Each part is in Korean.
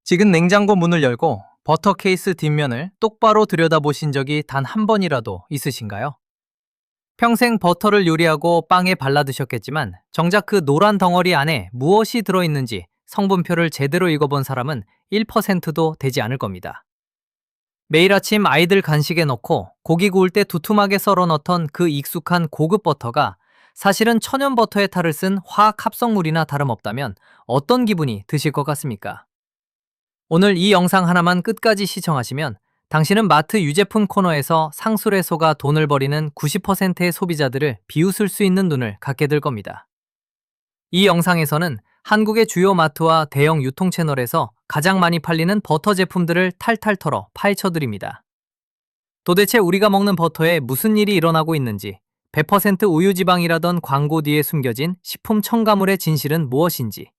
지금 냉장고 문을 열고 버터 케이스 뒷면을 똑바로 들여다보신 적이 단 한 번이라도 있으신가요? 평생 버터를 요리하고 빵에 발라 드셨겠지만 정작 그 노란 덩어리 안에 무엇이 들어있는지 성분표를 제대로 읽어본 사람은 1%도 되지 않을 겁니다. 매일 아침 아이들 간식에 넣고 고기 구울 때 두툼하게 썰어 넣던 그 익숙한 고급 버터가 사실은 천연 버터의 탈을 쓴 화학 합성물이나 다름없다면 어떤 기분이 드실 것 같습니까? 오늘 이 영상 하나만 끝까지 시청하시면 당신은 마트 유제품 코너에서 상술에 속아 돈을 버리는 90%의 소비자들을 비웃을 수 있는 눈을 갖게 될 겁니다. 이 영상에서는 한국의 주요 마트와 대형 유통 채널에서 가장 많이 팔리는 버터 제품들을 탈탈 털어 파헤쳐 드립니다. 도대체 우리가 먹는 버터에 무슨 일이 일어나고 있는지, 100% 우유지방이라던 광고 뒤에 숨겨진 식품 첨가물의 진실은 무엇인지,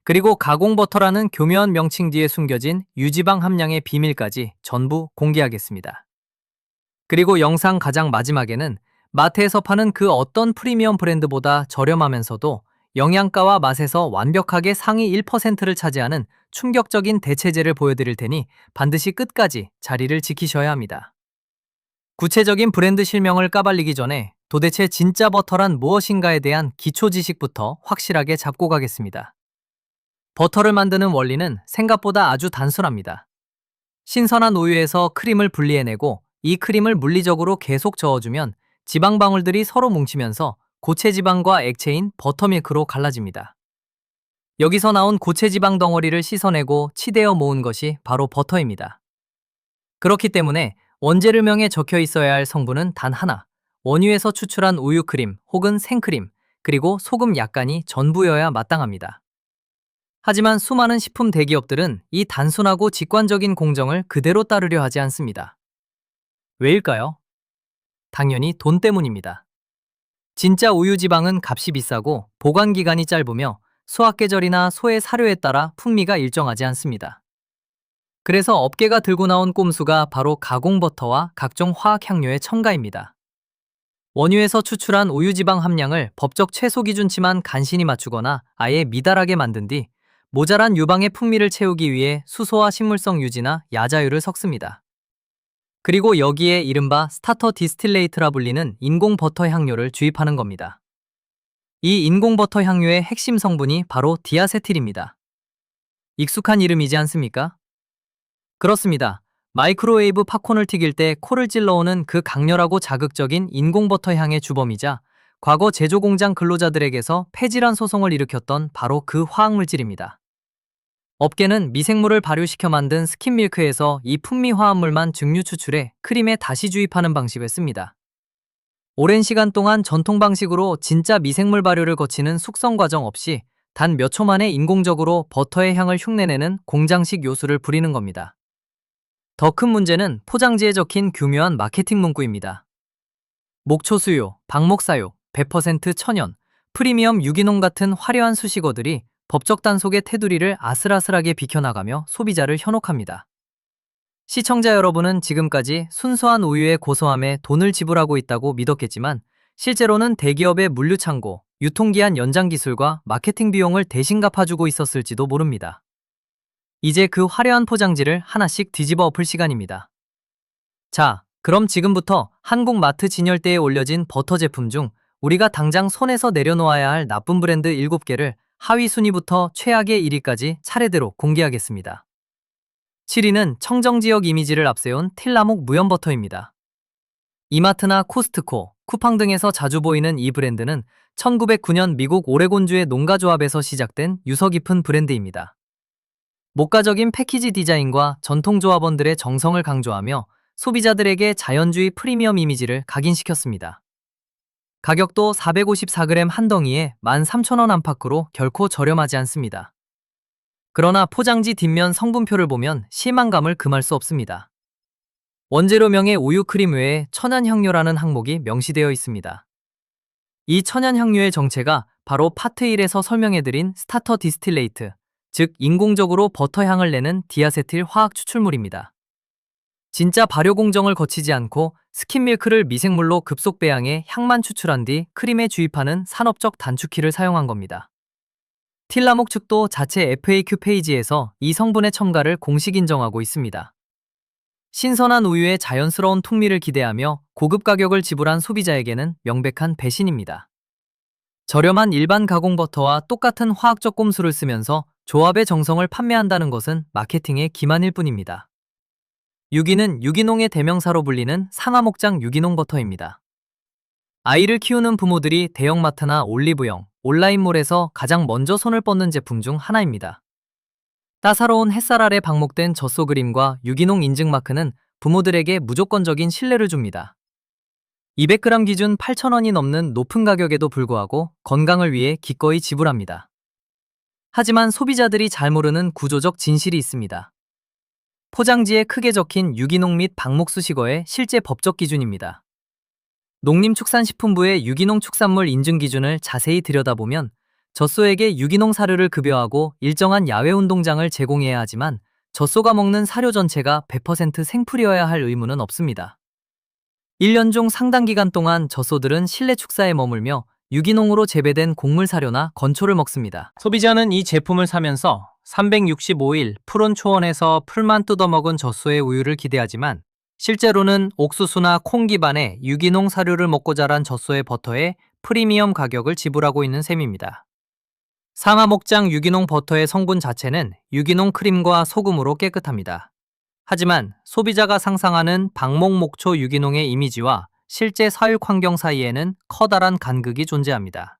그리고 가공버터라는 교묘한 명칭 뒤에 숨겨진 유지방 함량의 비밀까지 전부 공개하겠습니다. 그리고 영상 가장 마지막에는 마트에서 파는 그 어떤 프리미엄 브랜드보다 저렴하면서도 영양가와 맛에서 완벽하게 상위 1%를 차지하는 충격적인 대체제를 보여드릴 테니 반드시 끝까지 자리를 지키셔야 합니다. 구체적인 브랜드 실명을 까발리기 전에 도대체 진짜 버터란 무엇인가에 대한 기초 지식부터 확실하게 잡고 가겠습니다. 버터를 만드는 원리는 생각보다 아주 단순합니다. 신선한 우유에서 크림을 분리해내고 이 크림을 물리적으로 계속 저어주면 지방 방울들이 서로 뭉치면서 고체 지방과 액체인 버터밀크로 갈라집니다. 여기서 나온 고체 지방 덩어리를 씻어내고 치대어 모은 것이 바로 버터입니다. 그렇기 때문에 원재료명에 적혀 있어야 할 성분은 단 하나, 원유에서 추출한 우유 크림 혹은 생크림, 그리고 소금 약간이 전부여야 마땅합니다. 하지만 수많은 식품 대기업들은 이 단순하고 직관적인 공정을 그대로 따르려 하지 않습니다. 왜일까요? 당연히 돈 때문입니다. 진짜 우유 지방은 값이 비싸고 보관 기간이 짧으며 수확 계절이나 소의 사료에 따라 풍미가 일정하지 않습니다. 그래서 업계가 들고 나온 꼼수가 바로 가공버터와 각종 화학향료의 첨가입니다. 원유에서 추출한 우유 지방 함량을 법적 최소 기준치만 간신히 맞추거나 아예 미달하게 만든 뒤 모자란 유방의 풍미를 채우기 위해 수소와 식물성 유지나 야자유를 섞습니다. 그리고 여기에 이른바 스타터 디스틸레이트라 불리는 인공 버터 향료를 주입하는 겁니다. 이 인공 버터 향료의 핵심 성분이 바로 디아세틸입니다. 익숙한 이름이지 않습니까? 그렇습니다. 마이크로웨이브 팝콘을 튀길 때 코를 찔러오는 그 강렬하고 자극적인 인공 버터 향의 주범이자 과거 제조 공장 근로자들에게서 폐질환 소송을 일으켰던 바로 그 화학물질입니다. 업계는 미생물을 발효시켜 만든 스킨밀크에서 이 풍미 화합물만 증류 추출해 크림에 다시 주입하는 방식을 씁니다. 오랜 시간 동안 전통 방식으로 진짜 미생물 발효를 거치는 숙성 과정 없이 단 몇 초 만에 인공적으로 버터의 향을 흉내내는 공장식 요술을 부리는 겁니다. 더 큰 문제는 포장지에 적힌 교묘한 마케팅 문구입니다. 목초수요, 박목사요, 100% 천연, 프리미엄 유기농 같은 화려한 수식어들이 법적 단속의 테두리를 아슬아슬하게 비켜나가며 소비자를 현혹합니다. 시청자 여러분은 지금까지 순수한 우유의 고소함에 돈을 지불하고 있다고 믿었겠지만 실제로는 대기업의 물류창고, 유통기한 연장 기술과 마케팅 비용을 대신 갚아주고 있었을지도 모릅니다. 이제 그 화려한 포장지를 하나씩 뒤집어 엎을 시간입니다. 자, 그럼 지금부터 한국 마트 진열대에 올려진 버터 제품 중 우리가 당장 손에서 내려놓아야 할 나쁜 브랜드 7개를 하위 순위부터 최악의 1위까지 차례대로 공개하겠습니다. 7위는 청정지역 이미지를 앞세운 틸라목 무염버터입니다. 이마트나 코스트코, 쿠팡 등에서 자주 보이는 이 브랜드는 1909년 미국 오레곤주의 농가조합에서 시작된 유서 깊은 브랜드입니다. 목가적인 패키지 디자인과 전통조합원들의 정성을 강조하며 소비자들에게 자연주의 프리미엄 이미지를 각인시켰습니다. 가격도 454g 한 덩이에 13,000원 안팎으로 결코 저렴하지 않습니다. 그러나 포장지 뒷면 성분표를 보면 실망감을 금할 수 없습니다. 원재료명의 우유 크림 외에 천연향료라는 항목이 명시되어 있습니다. 이 천연향료의 정체가 바로 파트 1에서 설명해드린 스타터 디스틸레이트, 즉 인공적으로 버터 향을 내는 디아세틸 화학 추출물입니다. 진짜 발효 공정을 거치지 않고 스킨밀크를 미생물로 급속 배양해 향만 추출한 뒤 크림에 주입하는 산업적 단축키를 사용한 겁니다. 틸라목 측도 자체 FAQ 페이지에서 이 성분의 첨가를 공식 인정하고 있습니다. 신선한 우유의 자연스러운 풍미를 기대하며 고급 가격을 지불한 소비자에게는 명백한 배신입니다. 저렴한 일반 가공 버터와 똑같은 화학적 꼼수를 쓰면서 조합의 정성을 판매한다는 것은 마케팅의 기만일 뿐입니다. 유기는 유기농의 대명사로 불리는 상하목장 유기농 버터입니다. 아이를 키우는 부모들이 대형마트나 올리브영, 온라인몰에서 가장 먼저 손을 뻗는 제품 중 하나입니다. 따사로운 햇살 아래 방목된 젖소 그림과 유기농 인증 마크는 부모들에게 무조건적인 신뢰를 줍니다. 200g 기준 8,000원이 넘는 높은 가격에도 불구하고 건강을 위해 기꺼이 지불합니다. 하지만 소비자들이 잘 모르는 구조적 진실이 있습니다. 포장지에 크게 적힌 유기농 및 방목 수식어의 실제 법적 기준입니다. 농림축산식품부의 유기농 축산물 인증 기준을 자세히 들여다보면 젖소에게 유기농 사료를 급여하고 일정한 야외 운동장을 제공해야 하지만 젖소가 먹는 사료 전체가 100% 생풀이어야 할 의무는 없습니다. 1년 중 상당 기간 동안 젖소들은 실내 축사에 머물며 유기농으로 재배된 곡물 사료나 건초를 먹습니다. 소비자는 이 제품을 사면서 365일 푸른 초원에서 풀만 뜯어먹은 젖소의 우유를 기대하지만 실제로는 옥수수나 콩 기반의 유기농 사료를 먹고 자란 젖소의 버터에 프리미엄 가격을 지불하고 있는 셈입니다. 상하목장 유기농 버터의 성분 자체는 유기농 크림과 소금으로 깨끗합니다. 하지만 소비자가 상상하는 방목목초 유기농의 이미지와 실제 사육 환경 사이에는 커다란 간극이 존재합니다.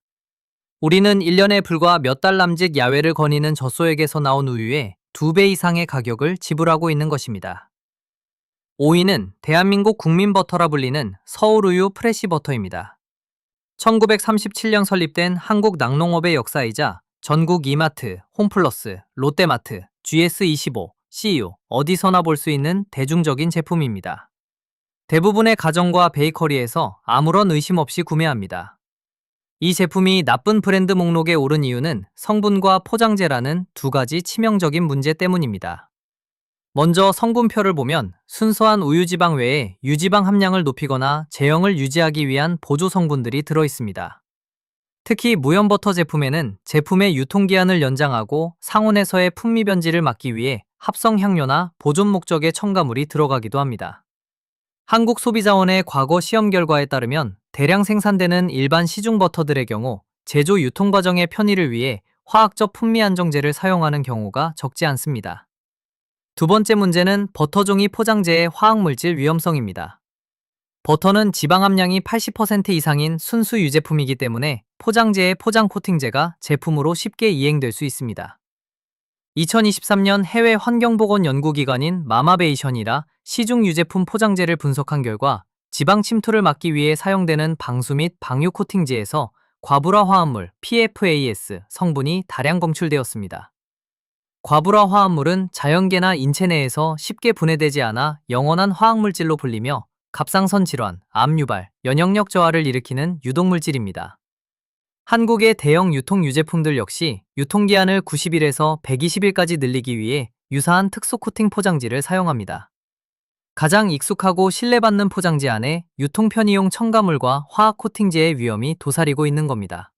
우리는 1년에 불과 몇 달 남짓 야외를 거니는 젖소에게서 나온 우유에 2배 이상의 가격을 지불하고 있는 것입니다. 5위는 대한민국 국민버터라 불리는 서울우유 프레시버터입니다. 1937년 설립된 한국 낙농업의 역사이자 전국 이마트, 홈플러스, 롯데마트, GS25, CU 어디서나 볼 수 있는 대중적인 제품입니다. 대부분의 가정과 베이커리에서 아무런 의심 없이 구매합니다. 이 제품이 나쁜 브랜드 목록에 오른 이유는 성분과 포장재라는 두 가지 치명적인 문제 때문입니다. 먼저 성분표를 보면 순수한 우유지방 외에 유지방 함량을 높이거나 제형을 유지하기 위한 보조 성분들이 들어있습니다. 특히 무염버터 제품에는 제품의 유통기한을 연장하고 상온에서의 풍미 변질을 막기 위해 합성향료나 보존 목적의 첨가물이 들어가기도 합니다. 한국소비자원의 과거 시험 결과에 따르면 대량 생산되는 일반 시중 버터들의 경우 제조 유통 과정의 편의를 위해 화학적 풍미 안정제를 사용하는 경우가 적지 않습니다. 두 번째 문제는 버터 종이 포장재의 화학물질 위험성입니다. 버터는 지방 함량이 80% 이상인 순수 유제품이기 때문에 포장재의 포장 코팅제가 제품으로 쉽게 이행될 수 있습니다. 2023년 해외 환경보건 연구기관인 마마베이션이라 시중 유제품 포장재를 분석한 결과 지방 침투를 막기 위해 사용되는 방수 및 방유 코팅제에서 과불화 화합물 PFAS 성분이 다량 검출되었습니다. 과불화 화합물은 자연계나 인체 내에서 쉽게 분해되지 않아 영원한 화학물질로 불리며 갑상선 질환, 암 유발, 면역력 저하를 일으키는 유독물질입니다. 한국의 대형 유통 유제품들 역시 유통기한을 90일에서 120일까지 늘리기 위해 유사한 특수 코팅 포장지를 사용합니다. 가장 익숙하고 신뢰받는 포장지 안에 유통 편의용 첨가물과 화학 코팅제의 위험이 도사리고 있는 겁니다.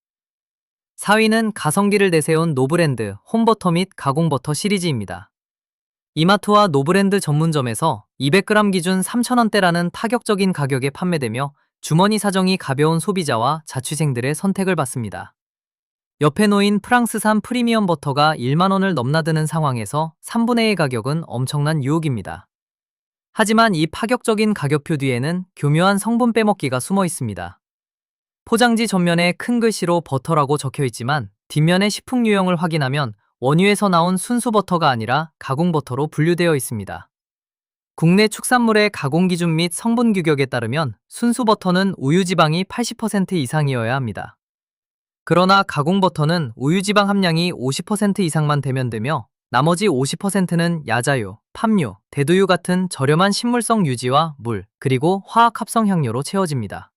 4위는 가성비를 내세운 노브랜드 홈버터 및 가공버터 시리즈입니다. 이마트와 노브랜드 전문점에서 200g 기준 3,000원대라는 파격적인 가격에 판매되며 주머니 사정이 가벼운 소비자와 자취생들의 선택을 받습니다. 옆에 놓인 프랑스산 프리미엄 버터가 1만 원을 넘나드는 상황에서 3분의 1 가격은 엄청난 유혹입니다. 하지만 이 파격적인 가격표 뒤에는 교묘한 성분 빼먹기가 숨어 있습니다. 포장지 전면에 큰 글씨로 버터라고 적혀 있지만 뒷면의 식품 유형을 확인하면 원유에서 나온 순수 버터가 아니라 가공 버터로 분류되어 있습니다. 국내 축산물의 가공 기준 및 성분 규격에 따르면 순수 버터는 우유 지방이 80% 이상이어야 합니다. 그러나 가공 버터는 우유 지방 함량이 50% 이상만 되면 되며 나머지 50%는 야자유, 팜유, 대두유 같은 저렴한 식물성 유지와 물, 그리고 화학 합성 향료로 채워집니다.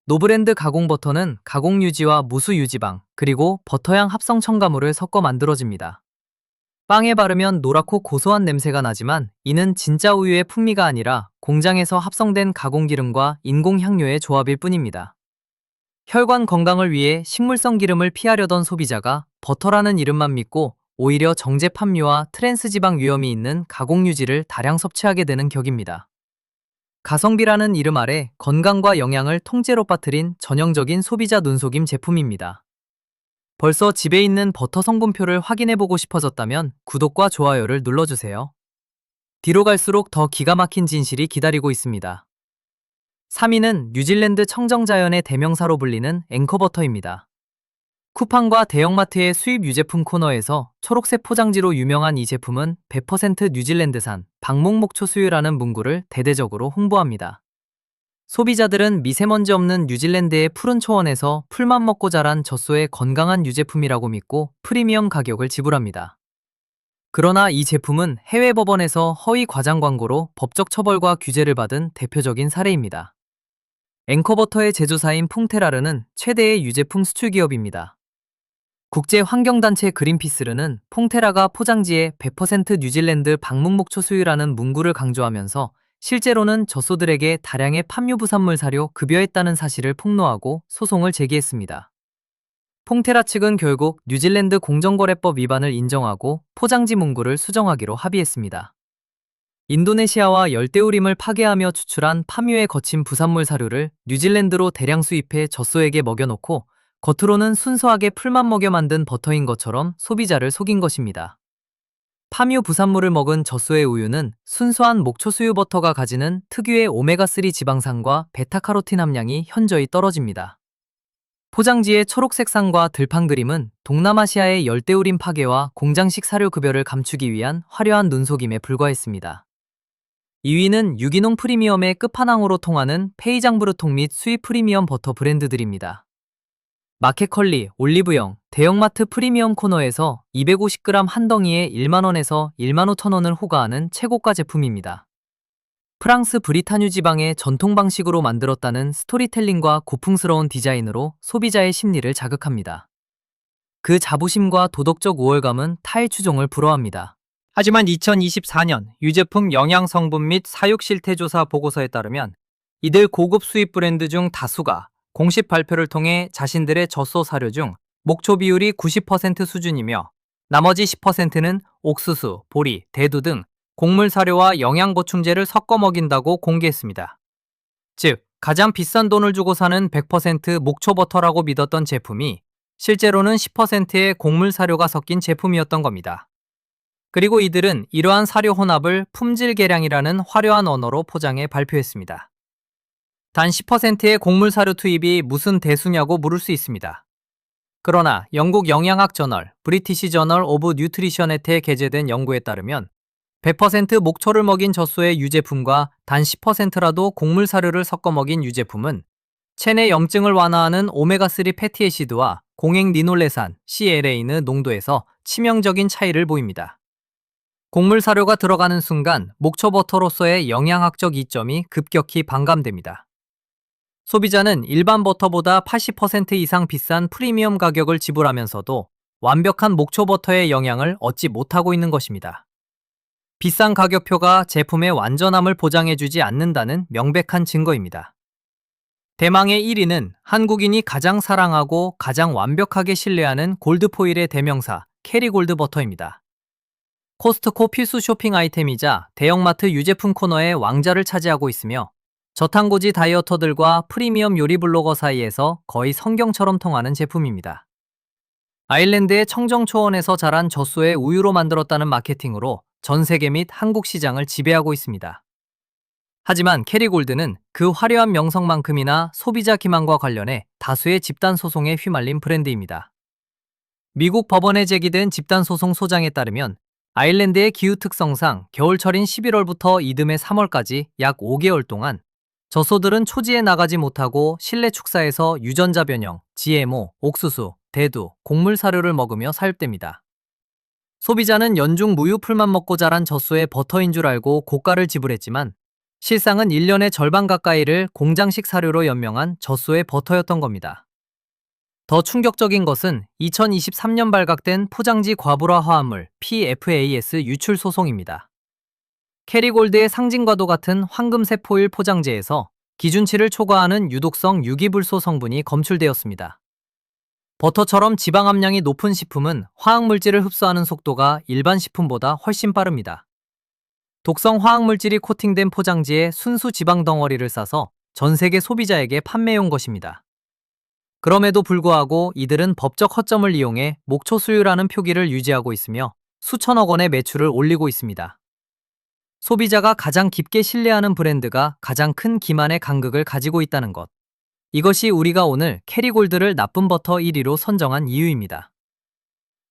노브랜드 가공 버터는 가공 유지와 무수 유지방, 그리고 버터향 합성 첨가물을 섞어 만들어집니다. 빵에 바르면 노랗고 고소한 냄새가 나지만 이는 진짜 우유의 풍미가 아니라 공장에서 합성된 가공 기름과 인공 향료의 조합일 뿐입니다. 혈관 건강을 위해 식물성 기름을 피하려던 소비자가 버터라는 이름만 믿고 오히려 정제 함유와 트랜스 지방 위험이 있는 가공유지를 다량 섭취하게 되는 격입니다. 가성비라는 이름 아래 건강과 영양을 통째로 빠뜨린 전형적인 소비자 눈속임 제품입니다. 벌써 집에 있는 버터 성분표를 확인해보고 싶어졌다면 구독과 좋아요를 눌러주세요. 뒤로 갈수록 더 기가 막힌 진실이 기다리고 있습니다. 3위는 뉴질랜드 청정자연의 대명사로 불리는 앵커버터입니다. 쿠팡과 대형마트의 수입 유제품 코너에서 초록색 포장지로 유명한 이 제품은 100% 뉴질랜드산 방목목초 수유라는 문구를 대대적으로 홍보합니다. 소비자들은 미세먼지 없는 뉴질랜드의 푸른 초원에서 풀만 먹고 자란 젖소의 건강한 유제품이라고 믿고 프리미엄 가격을 지불합니다. 그러나 이 제품은 해외 법원에서 허위 과장 광고로 법적 처벌과 규제를 받은 대표적인 사례입니다. 앵커버터의 제조사인 퐁테라르는 최대의 유제품 수출 기업입니다. 국제환경단체 그린피스르는 퐁테라가 포장지에 100% 뉴질랜드 방목목초 수유라는 문구를 강조하면서 실제로는 젖소들에게 다량의 함유부산물 사료 급여했다는 사실을 폭로하고 소송을 제기했습니다. 퐁테라 측은 결국 뉴질랜드 공정거래법 위반을 인정하고 포장지 문구를 수정하기로 합의했습니다. 인도네시아와 열대우림을 파괴하며 추출한 함유에 거친 부산물 사료를 뉴질랜드로 대량 수입해 젖소에게 먹여놓고 겉으로는 순수하게 풀만 먹여 만든 버터인 것처럼 소비자를 속인 것입니다. 파뮤 부산물을 먹은 젖소의 우유는 순수한 목초수유 버터가 가지는 특유의 오메가3 지방산과 베타카로틴 함량이 현저히 떨어집니다. 포장지의 초록색 상과 들판 그림은 동남아시아의 열대우림 파괴와 공장식 사료 급여를 감추기 위한 화려한 눈속임에 불과했습니다. 2위는 유기농 프리미엄의 끝판왕으로 통하는 페이장브루통 및 수입 프리미엄 버터 브랜드들입니다. 마켓컬리, 올리브영, 대형마트 프리미엄 코너에서 250g 한 덩이에 1만원에서 15,000원을 호가하는 최고가 제품입니다. 프랑스 브리타뉴 지방의 전통 방식으로 만들었다는 스토리텔링과 고풍스러운 디자인으로 소비자의 심리를 자극합니다. 그 자부심과 도덕적 우월감은 타의 추종을 불허합니다. 하지만 2024년 유제품 영양 성분 및 사육 실태 조사 보고서에 따르면 이들 고급 수입 브랜드 중 다수가 공식 발표를 통해 자신들의 젖소 사료 중 목초 비율이 90% 수준이며 나머지 10%는 옥수수, 보리, 대두 등 곡물 사료와 영양 보충제를 섞어 먹인다고 공개했습니다. 즉, 가장 비싼 돈을 주고 사는 100% 목초 버터라고 믿었던 제품이 실제로는 10%의 곡물 사료가 섞인 제품이었던 겁니다. 그리고 이들은 이러한 사료 혼합을 품질 개량이라는 화려한 언어로 포장해 발표했습니다. 단 10%의 곡물 사료 투입이 무슨 대수냐고 물을 수 있습니다. 그러나 영국 영양학 저널 브리티시 저널 오브 뉴트리션에 게재된 연구에 따르면 100% 목초를 먹인 젖소의 유제품과 단 10%라도 곡물 사료를 섞어 먹인 유제품은 체내 염증을 완화하는 오메가3 패티애시드와 공행 리놀레산 CLA는 농도에서 치명적인 차이를 보입니다. 곡물 사료가 들어가는 순간 목초 버터로서의 영양학적 이점이 급격히 반감됩니다. 소비자는 일반 버터보다 80% 이상 비싼 프리미엄 가격을 지불하면서도 완벽한 목초 버터의 영양을 얻지 못하고 있는 것입니다. 비싼 가격표가 제품의 완전함을 보장해주지 않는다는 명백한 증거입니다. 대망의 1위는 한국인이 가장 사랑하고 가장 완벽하게 신뢰하는 골드포일의 대명사 캐리골드 버터입니다. 코스트코 필수 쇼핑 아이템이자 대형마트 유제품 코너의 왕좌를 차지하고 있으며 저탄고지 다이어터들과 프리미엄 요리 블로거 사이에서 거의 성경처럼 통하는 제품입니다. 아일랜드의 청정초원에서 자란 젖소의 우유로 만들었다는 마케팅으로 전 세계 및 한국 시장을 지배하고 있습니다. 하지만 캐리골드는 그 화려한 명성만큼이나 소비자 기만과 관련해 다수의 집단 소송에 휘말린 브랜드입니다. 미국 법원에 제기된 집단 소송 소장에 따르면 아일랜드의 기후 특성상 겨울철인 11월부터 이듬해 3월까지 약 5개월 동안 젖소들은 초지에 나가지 못하고 실내 축사에서 유전자 변형, GMO, 옥수수, 대두, 곡물 사료를 먹으며 사육됩니다. 소비자는 연중 무유풀만 먹고 자란 젖소의 버터인 줄 알고 고가를 지불했지만 실상은 1년의 절반 가까이를 공장식 사료로 연명한 젖소의 버터였던 겁니다. 더 충격적인 것은 2023년 발각된 포장지 과부하 화합물 PFAS 유출 소송입니다. 캐리골드의 상징과도 같은 황금색 포일 포장재에서 기준치를 초과하는 유독성 유기불소 성분이 검출되었습니다. 버터처럼 지방 함량이 높은 식품은 화학물질을 흡수하는 속도가 일반 식품보다 훨씬 빠릅니다. 독성 화학물질이 코팅된 포장지에 순수 지방 덩어리를 싸서 전 세계 소비자에게 판매해온 것입니다. 그럼에도 불구하고 이들은 법적 허점을 이용해 목초 수유라는 표기를 유지하고 있으며 수천억 원의 매출을 올리고 있습니다. 소비자가 가장 깊게 신뢰하는 브랜드가 가장 큰 기만의 간극을 가지고 있다는 것. 이것이 우리가 오늘 캐리골드를 나쁜 버터 1위로 선정한 이유입니다.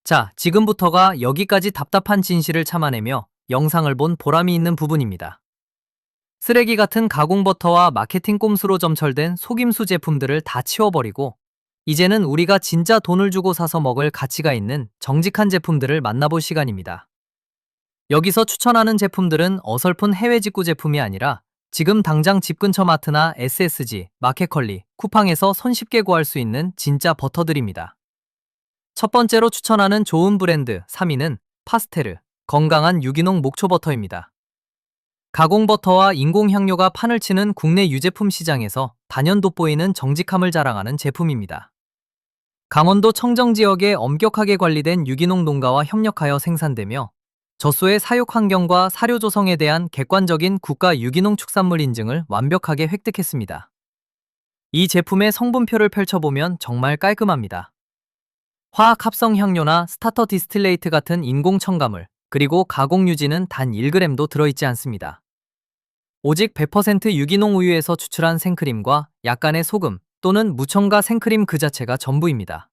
자, 지금부터가 여기까지 답답한 진실을 참아내며 영상을 본 보람이 있는 부분입니다. 쓰레기 같은 가공버터와 마케팅 꼼수로 점철된 속임수 제품들을 다 치워버리고 이제는 우리가 진짜 돈을 주고 사서 먹을 가치가 있는 정직한 제품들을 만나볼 시간입니다. 여기서 추천하는 제품들은 어설픈 해외 직구 제품이 아니라 지금 당장 집 근처 마트나 SSG, 마켓컬리, 쿠팡에서 손쉽게 구할 수 있는 진짜 버터들입니다. 첫 번째로 추천하는 좋은 브랜드 3위는 파스테르, 건강한 유기농 목초버터입니다. 가공버터와 인공향료가 판을 치는 국내 유제품 시장에서 단연 돋보이는 정직함을 자랑하는 제품입니다. 강원도 청정지역에 엄격하게 관리된 유기농 농가와 협력하여 생산되며 젖소의 사육 환경과 사료 조성에 대한 객관적인 국가 유기농 축산물 인증을 완벽하게 획득했습니다. 이 제품의 성분표를 펼쳐보면 정말 깔끔합니다. 화학 합성 향료나 스타터 디스틸레이트 같은 인공 첨가물, 그리고 가공 유지는 단 1g도 들어있지 않습니다. 오직 100% 유기농 우유에서 추출한 생크림과 약간의 소금 또는 무첨가 생크림 그 자체가 전부입니다.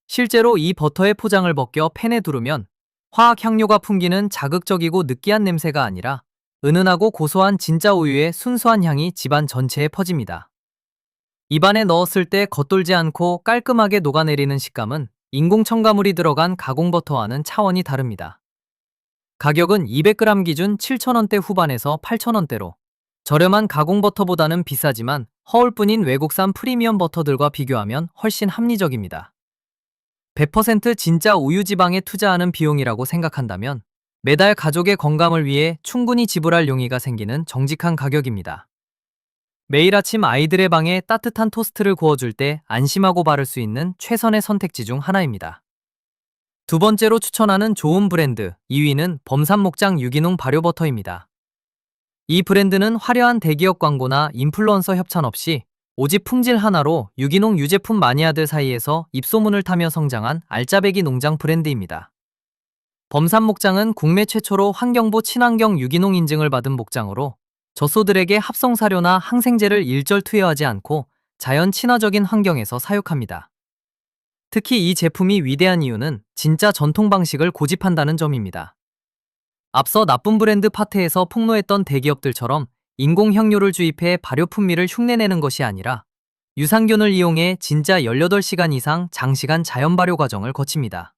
실제로 이 버터의 포장을 벗겨 팬에 두르면 화학 향료가 풍기는 자극적이고 느끼한 냄새가 아니라 은은하고 고소한 진짜 우유의 순수한 향이 집안 전체에 퍼집니다. 입안에 넣었을 때 겉돌지 않고 깔끔하게 녹아내리는 식감은 인공 첨가물이 들어간 가공버터와는 차원이 다릅니다. 가격은 200g 기준 7,000원대 후반에서 8,000원대로 저렴한 가공버터보다는 비싸지만 허울뿐인 외국산 프리미엄 버터들과 비교하면 훨씬 합리적입니다. 100% 진짜 우유 지방에 투자하는 비용이라고 생각한다면 매달 가족의 건강을 위해 충분히 지불할 용의가 생기는 정직한 가격입니다. 매일 아침 아이들의 방에 따뜻한 토스트를 구워줄 때 안심하고 바를 수 있는 최선의 선택지 중 하나입니다. 두 번째로 추천하는 좋은 브랜드 2위는 범산목장 유기농 발효버터입니다. 이 브랜드는 화려한 대기업 광고나 인플루언서 협찬 없이 오직 품질 하나로 유기농 유제품 마니아들 사이에서 입소문을 타며 성장한 알짜배기 농장 브랜드입니다. 범산목장은 국내 최초로 환경부 친환경 유기농 인증을 받은 목장으로 젖소들에게 합성사료나 항생제를 일절 투여하지 않고 자연 친화적인 환경에서 사육합니다. 특히 이 제품이 위대한 이유는 진짜 전통 방식을 고집한다는 점입니다. 앞서 나쁜 브랜드 파트에서 폭로했던 대기업들처럼 인공향료를 주입해 발효 풍미를 흉내내는 것이 아니라 유산균을 이용해 진짜 18시간 이상 장시간 자연 발효 과정을 거칩니다.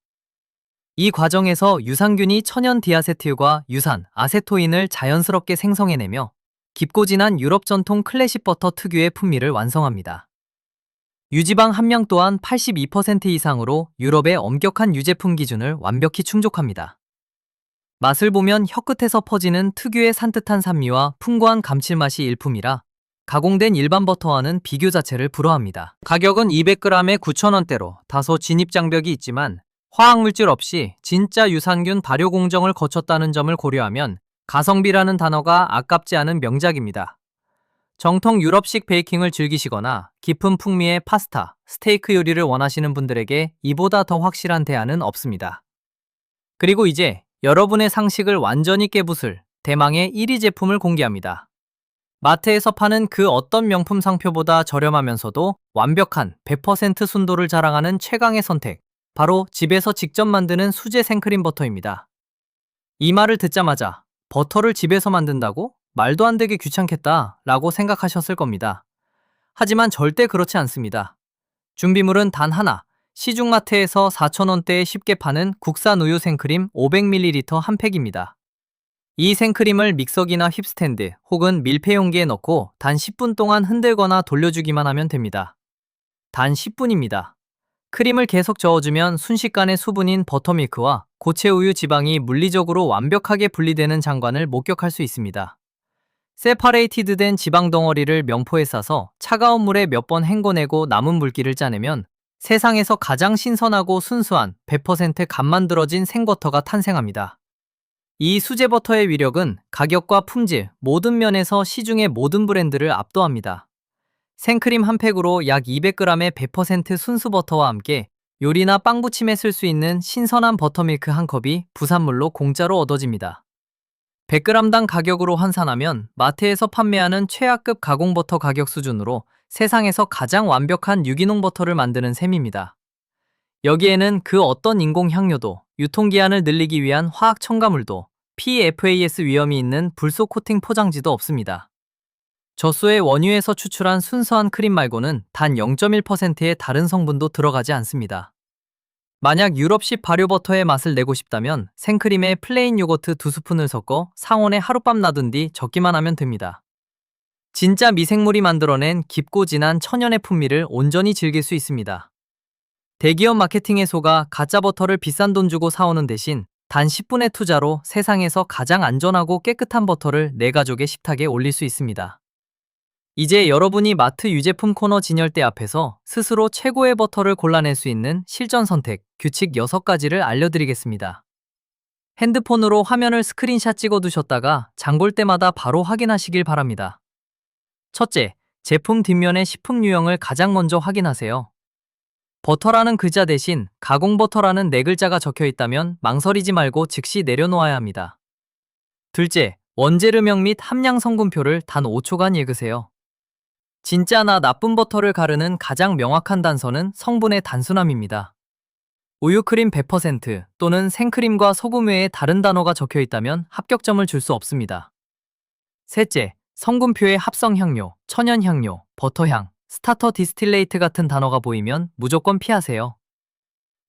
이 과정에서 유산균이 천연 디아세틸과 유산, 아세토인을 자연스럽게 생성해내며 깊고 진한 유럽 전통 클래식 버터 특유의 풍미를 완성합니다. 유지방 함량 또한 82% 이상으로 유럽의 엄격한 유제품 기준을 완벽히 충족합니다. 맛을 보면 혀끝에서 퍼지는 특유의 산뜻한 산미와 풍부한 감칠맛이 일품이라 가공된 일반 버터와는 비교 자체를 불허합니다. 가격은 200g에 9,000원대로 다소 진입장벽이 있지만 화학물질 없이 진짜 유산균 발효 공정을 거쳤다는 점을 고려하면 가성비라는 단어가 아깝지 않은 명작입니다. 정통 유럽식 베이킹을 즐기시거나 깊은 풍미의 파스타, 스테이크 요리를 원하시는 분들에게 이보다 더 확실한 대안은 없습니다. 그리고 이제 여러분의 상식을 완전히 깨부술 대망의 1위 제품을 공개합니다. 마트에서 파는 그 어떤 명품 상표보다 저렴하면서도 완벽한 100% 순도를 자랑하는 최강의 선택, 바로 집에서 직접 만드는 수제 생크림 버터입니다. 이 말을 듣자마자 버터를 집에서 만든다고? 말도 안 되게 귀찮겠다 라고 생각하셨을 겁니다. 하지만 절대 그렇지 않습니다. 준비물은 단 하나, 시중마트에서 4,000원대에 쉽게 파는 국산 우유 생크림 500ml 한 팩입니다. 이 생크림을 믹서기나 휩스탠드 혹은 밀폐 용기에 넣고 단 10분 동안 흔들거나 돌려주기만 하면 됩니다. 단 10분입니다. 크림을 계속 저어주면 순식간에 수분인 버터밀크와 고체 우유 지방이 물리적으로 완벽하게 분리되는 장관을 목격할 수 있습니다. 세파레이티드된 지방 덩어리를 면포에 싸서 차가운 물에 몇 번 헹궈내고 남은 물기를 짜내면 세상에서 가장 신선하고 순수한 100% 갓 만들어진 생버터가 탄생합니다. 이 수제 버터의 위력은 가격과 품질, 모든 면에서 시중의 모든 브랜드를 압도합니다. 생크림 한 팩으로 약 200g의 100% 순수 버터와 함께 요리나 빵 부침에 쓸 수 있는 신선한 버터밀크 한 컵이 부산물로 공짜로 얻어집니다. 100g당 가격으로 환산하면 마트에서 판매하는 최하급 가공버터 가격 수준으로 세상에서 가장 완벽한 유기농 버터를 만드는 셈입니다. 여기에는 그 어떤 인공 향료도, 유통기한을 늘리기 위한 화학 첨가물도, PFAS 위험이 있는 불소 코팅 포장지도 없습니다. 젖소의 원유에서 추출한 순수한 크림 말고는 단 0.1%의 다른 성분도 들어가지 않습니다. 만약 유럽식 발효버터의 맛을 내고 싶다면 생크림에 플레인 요거트 2스푼을 섞어 상온에 하룻밤 놔둔 뒤 적기만 하면 됩니다. 진짜 미생물이 만들어낸 깊고 진한 천연의 풍미를 온전히 즐길 수 있습니다. 대기업 마케팅에 속아 가짜 버터를 비싼 돈 주고 사오는 대신 단 10분의 투자로 세상에서 가장 안전하고 깨끗한 버터를 내 가족의 식탁에 올릴 수 있습니다. 이제 여러분이 마트 유제품 코너 진열대 앞에서 스스로 최고의 버터를 골라낼 수 있는 실전 선택, 규칙 6가지를 알려드리겠습니다. 핸드폰으로 화면을 스크린샷 찍어두셨다가 장볼 때마다 바로 확인하시길 바랍니다. 첫째, 제품 뒷면의 식품 유형을 가장 먼저 확인하세요. 버터라는 글자 대신 가공버터라는 4글자가 적혀 있다면 망설이지 말고 즉시 내려놓아야 합니다. 둘째, 원재료명 및 함량 성분표를 단 5초간 읽으세요. 진짜나 나쁜 버터를 가르는 가장 명확한 단서는 성분의 단순함입니다. 우유크림 100% 또는 생크림과 소금 외에 다른 단어가 적혀 있다면 합격점을 줄 수 없습니다. 셋째, 성분표에 합성향료, 천연향료, 버터향, 스타터 디스틸레이트 같은 단어가 보이면 무조건 피하세요.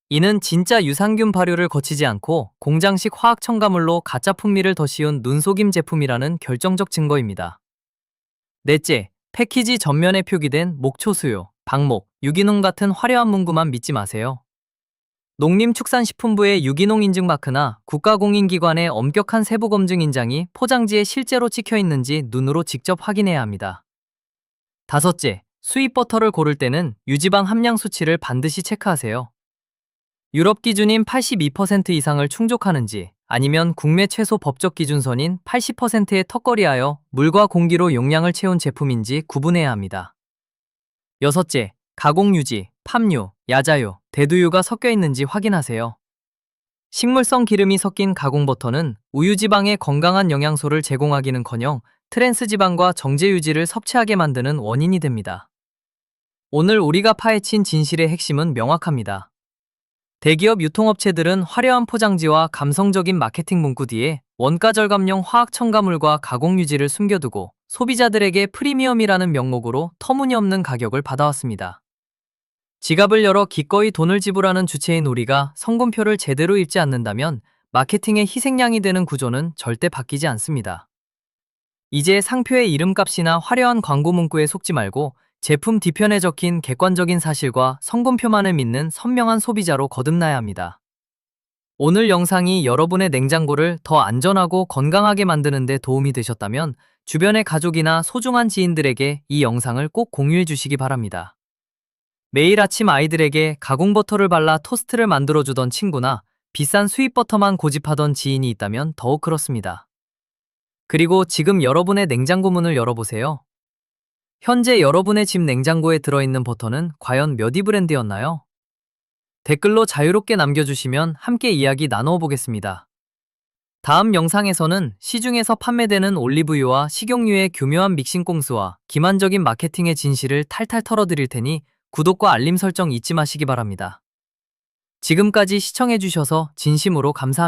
이는 진짜 유산균 발효를 거치지 않고 공장식 화학 첨가물로 가짜 풍미를 더 씌운 눈속임 제품이라는 결정적 증거입니다. 넷째, 패키지 전면에 표기된 목초수요, 방목, 유기농 같은 화려한 문구만 믿지 마세요. 농림축산식품부의 유기농 인증 마크나 국가공인기관의 엄격한 세부 검증 인장이 포장지에 실제로 찍혀 있는지 눈으로 직접 확인해야 합니다. 다섯째, 수입 버터를 고를 때는 유지방 함량 수치를 반드시 체크하세요. 유럽 기준인 82% 이상을 충족하는지 아니면 국내 최소 법적 기준선인 80%의 턱걸이하여 물과 공기로 용량을 채운 제품인지 구분해야 합니다. 여섯째, 가공유지, 팜유, 야자유, 대두유가 섞여 있는지 확인하세요. 식물성 기름이 섞인 가공버터는 우유지방에 건강한 영양소를 제공하기는커녕 트랜스지방과 정제유지를 섭취하게 만드는 원인이 됩니다. 오늘 우리가 파헤친 진실의 핵심은 명확합니다. 대기업 유통업체들은 화려한 포장지와 감성적인 마케팅 문구 뒤에 원가 절감용 화학 첨가물과 가공유지를 숨겨두고 소비자들에게 프리미엄이라는 명목으로 터무니없는 가격을 받아왔습니다. 지갑을 열어 기꺼이 돈을 지불하는 주체인 우리가 성분표를 제대로 읽지 않는다면 마케팅의 희생양이 되는 구조는 절대 바뀌지 않습니다. 이제 상표의 이름값이나 화려한 광고 문구에 속지 말고 제품 뒤편에 적힌 객관적인 사실과 성분표만을 믿는 선명한 소비자로 거듭나야 합니다. 오늘 영상이 여러분의 냉장고를 더 안전하고 건강하게 만드는 데 도움이 되셨다면 주변의 가족이나 소중한 지인들에게 이 영상을 꼭 공유해 주시기 바랍니다. 매일 아침 아이들에게 가공버터를 발라 토스트를 만들어주던 친구나 비싼 수입 버터만 고집하던 지인이 있다면 더욱 그렇습니다. 그리고 지금 여러분의 냉장고 문을 열어보세요. 현재 여러분의 집 냉장고에 들어있는 버터는 과연 몇 위 브랜드였나요? 댓글로 자유롭게 남겨주시면 함께 이야기 나누어 보겠습니다. 다음 영상에서는 시중에서 판매되는 올리브유와 식용유의 교묘한 믹싱 꼼수와 기만적인 마케팅의 진실을 탈탈 털어드릴 테니 구독과 알림 설정 잊지 마시기 바랍니다. 지금까지 시청해주셔서 진심으로 감사합니다.